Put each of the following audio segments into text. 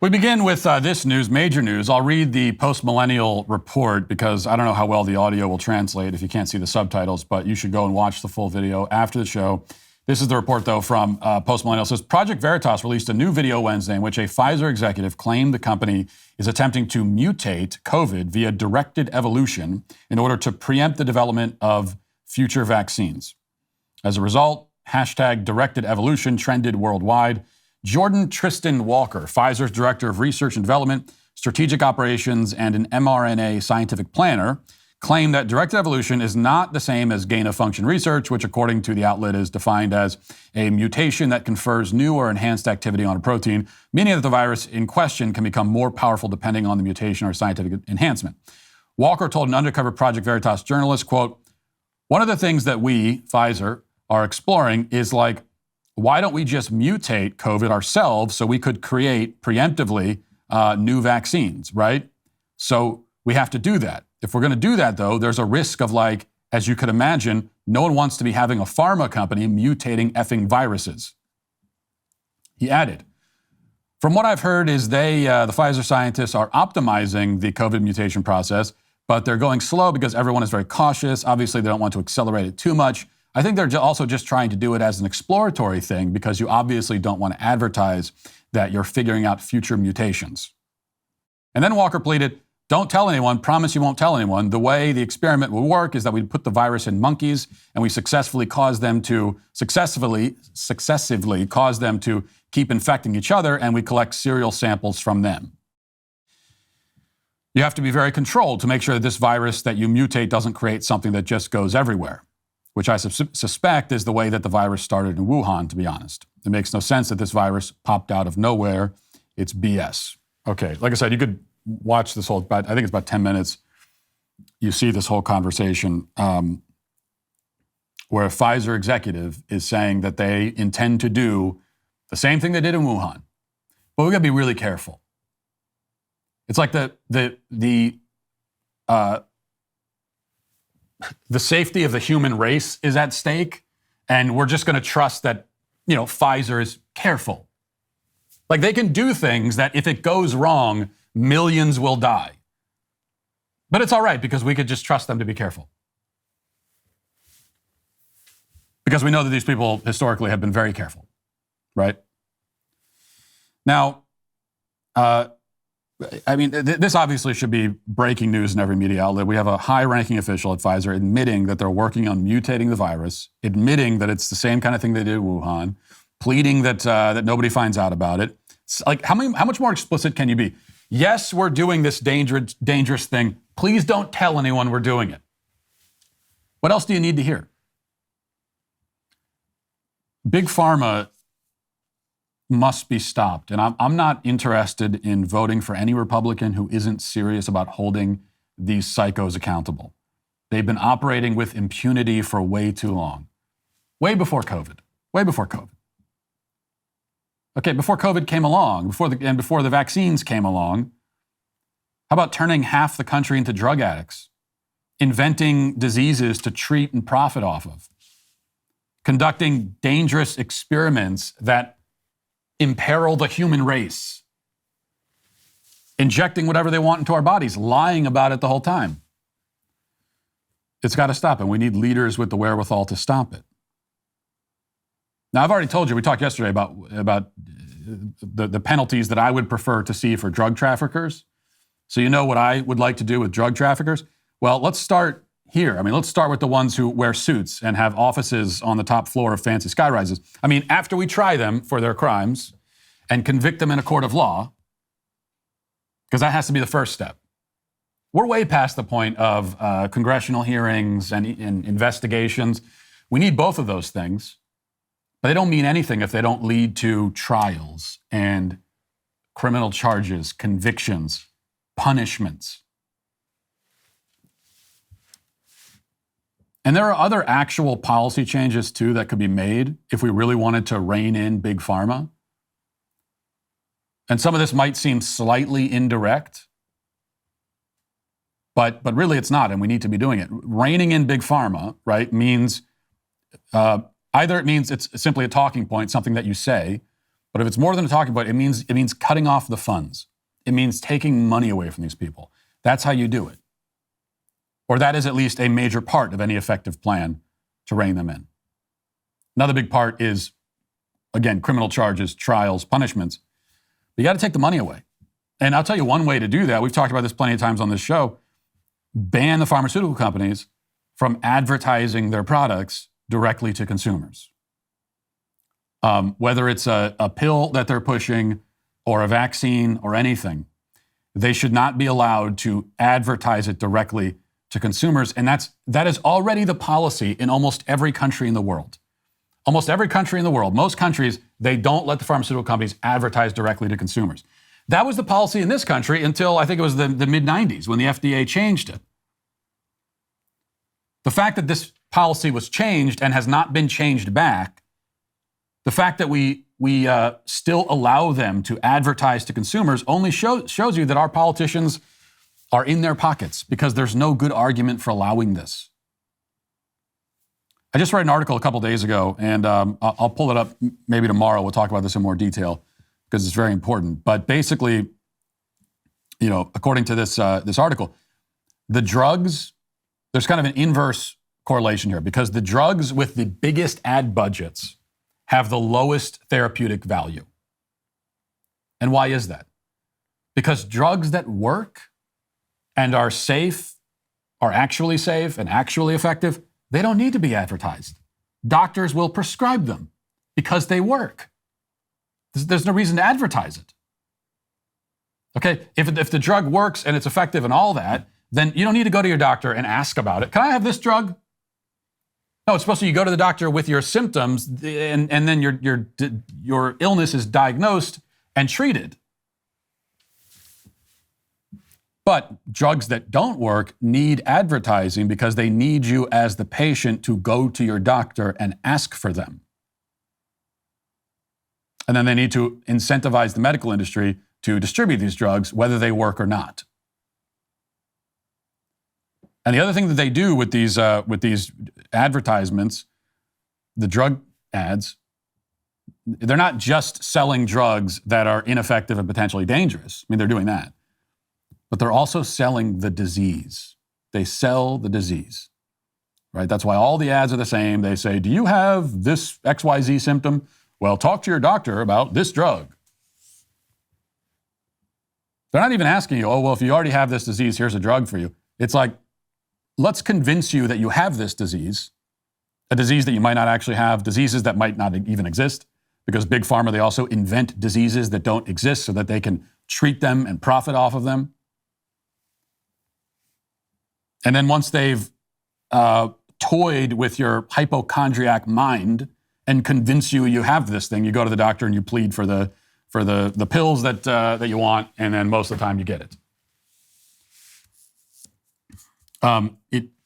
We begin with this news, major news. I'll read the post-millennial report because I don't know how well the audio will translate if you can't see the subtitles, but you should go and watch the full video after the show. This is the report, though, from Post-Millennial. It says, Project Veritas released a new video Wednesday in which a Pfizer executive claimed the company is attempting to mutate COVID via directed evolution in order to preempt the development of future vaccines. As a result, hashtag directed evolution trended worldwide. Jordan Tristan Walker, Pfizer's Director of Research and Development, Strategic Operations, and an mRNA scientific planner, claimed that directed evolution is not the same as gain-of-function research, which, according to the outlet, is defined as a mutation that confers new or enhanced activity on a protein, meaning that the virus in question can become more powerful depending on the mutation or scientific enhancement. Walker told an undercover Project Veritas journalist, quote, "One of the things that we, Pfizer, are exploring is like, why don't we just mutate COVID ourselves so we could create preemptively new vaccines, right? So we have to do that. If we're going to do that, though, there's a risk of, like, as you could imagine, no one wants to be having a pharma company mutating effing viruses." He added, "From what I've heard is the Pfizer scientists are optimizing the COVID mutation process, but they're going slow because everyone is very cautious. Obviously, they don't want to accelerate it too much. I think they're also just trying to do it as an exploratory thing because you obviously don't want to advertise that you're figuring out future mutations." And then Walker pleaded, "Don't tell anyone, promise you won't tell anyone. The way the experiment will work is that we put the virus in monkeys and we successively cause them to keep infecting each other, and we collect serial samples from them. You have to be very controlled to make sure that this virus that you mutate doesn't create something that just goes everywhere," which I suspect is the way that the virus started in Wuhan, to be honest. It makes no sense that this virus popped out of nowhere. It's BS. Okay, like I said, you could watch this whole, I think it's about 10 minutes. You see this whole conversation where a Pfizer executive is saying that they intend to do the same thing they did in Wuhan. But we got to be really careful. It's like the safety of the human race is at stake, and we're just going to trust that, Pfizer is careful. Like, they can do things that if it goes wrong, millions will die. But it's all right because we could just trust them to be careful. Because we know that these people historically have been very careful, right? Now, this obviously should be breaking news in every media outlet. We have a high-ranking official at Pfizer admitting that they're working on mutating the virus, admitting that it's the same kind of thing they did in Wuhan, pleading that nobody finds out about it. It's like, how much more explicit can you be? Yes, we're doing this dangerous thing. Please don't tell anyone we're doing it. What else do you need to hear? Big Pharma must be stopped. And I'm not interested in voting for any Republican who isn't serious about holding these psychos accountable. They've been operating with impunity for way too long. Way before COVID. Way before COVID. Okay, before COVID came along, before the vaccines came along, how about turning half the country into drug addicts? Inventing diseases to treat and profit off of? Conducting dangerous experiments that imperil the human race, injecting whatever they want into our bodies, lying about it the whole time. It's got to stop, and we need leaders with the wherewithal to stop it. Now, I've already told you, we talked yesterday about the penalties that I would prefer to see for drug traffickers. So you know what I would like to do with drug traffickers? Well, let's start here. Let's start with the ones who wear suits and have offices on the top floor of fancy skyrises. After we try them for their crimes and convict them in a court of law, because that has to be the first step. We're way past the point of congressional hearings and investigations. We need both of those things, but they don't mean anything if they don't lead to trials and criminal charges, convictions, punishments. And there are other actual policy changes, too, that could be made if we really wanted to rein in Big Pharma. And some of this might seem slightly indirect, but really it's not, and we need to be doing it. Reining in Big Pharma, right, means either it means it's simply a talking point, something that you say, But if it's more than a talking point, it means cutting off the funds. It means taking money away from these people. That's how you do it. Or that is at least a major part of any effective plan to rein them in. Another big part is, again, criminal charges, trials, punishments. But you got to take the money away. And I'll tell you one way to do that. We've talked about this plenty of times on this show. Ban the pharmaceutical companies from advertising their products directly to consumers. Whether it's a pill that they're pushing or a vaccine or anything, they should not be allowed to advertise it directly to consumers. And that is already the policy in almost every country in the world. Almost every country in the world, most countries, they don't let the pharmaceutical companies advertise directly to consumers. That was the policy in this country until I think it was the mid-90s when the FDA changed it. The fact that this policy was changed and has not been changed back, the fact that we still allow them to advertise to consumers only shows you that our politicians are in their pockets because there's no good argument for allowing this. I just read an article a couple days ago, and I'll pull it up maybe tomorrow. We'll talk about this in more detail because it's very important. But basically, according to this article, the drugs, there's kind of an inverse correlation here because the drugs with the biggest ad budgets have the lowest therapeutic value. And why is that? Because drugs that work and are safe, are actually safe and actually effective, they don't need to be advertised. Doctors will prescribe them because they work. There's no reason to advertise it. Okay, if the drug works and it's effective and all that, then you don't need to go to your doctor and ask about it. Can I have this drug? No, it's supposed to you go to the doctor with your symptoms and then your illness is diagnosed and treated. But drugs that don't work need advertising because they need you as the patient to go to your doctor and ask for them. And then they need to incentivize the medical industry to distribute these drugs, whether they work or not. And the other thing that they do with these advertisements, the drug ads, they're not just selling drugs that are ineffective and potentially dangerous. I mean, they're doing that. But they're also selling the disease. They sell the disease, right? That's why all the ads are the same. They say, do you have this XYZ symptom? Well, talk to your doctor about this drug. They're not even asking you, oh, well, if you already have this disease, here's a drug for you. It's like, let's convince you that you have this disease, a disease that you might not actually have, diseases that might not even exist, because Big Pharma, they also invent diseases that don't exist so that they can treat them and profit off of them. And then once they've toyed with your hypochondriac mind and convince you you have this thing, you go to the doctor and you plead for the pills that you want, and then most of the time you get it.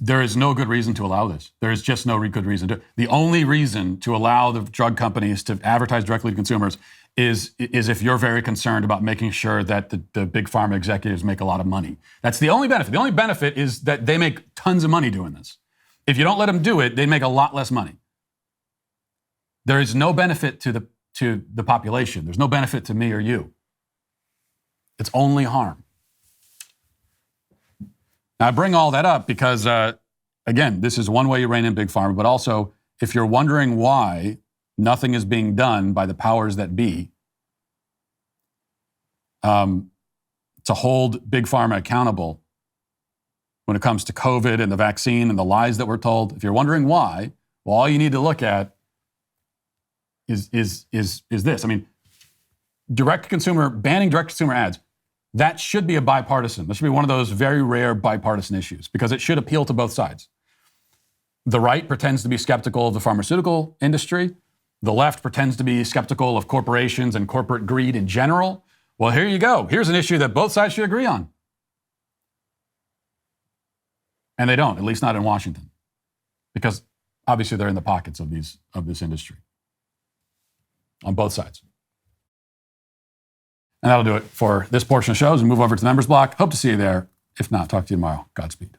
There is no good reason to allow this. There is just no good reason to. The only reason to allow the drug companies to advertise directly to consumers is if you're very concerned about making sure that the big pharma executives make a lot of money. That's the only benefit. The only benefit is that they make tons of money doing this. If you don't let them do it, they make a lot less money. There is no benefit to the population. There's no benefit to me or you. It's only harm. Now, I bring all that up because, again, this is one way you rein in Big Pharma, but also if you're wondering why nothing is being done by the powers that be to hold Big Pharma accountable when it comes to COVID and the vaccine and the lies that we're told, if you're wondering why, well, all you need to look at is this. I mean, banning direct-to-consumer ads, that should be a bipartisan. This should be one of those very rare bipartisan issues because it should appeal to both sides. The right pretends to be skeptical of the pharmaceutical industry. The left pretends to be skeptical of corporations and corporate greed in general. Well, here you go. Here's an issue that both sides should agree on. And they don't, at least not in Washington, because obviously they're in the pockets of this industry on both sides. And that'll do it for this portion of shows and move over to the members block. Hope to see you there. If not, talk to you tomorrow. Godspeed.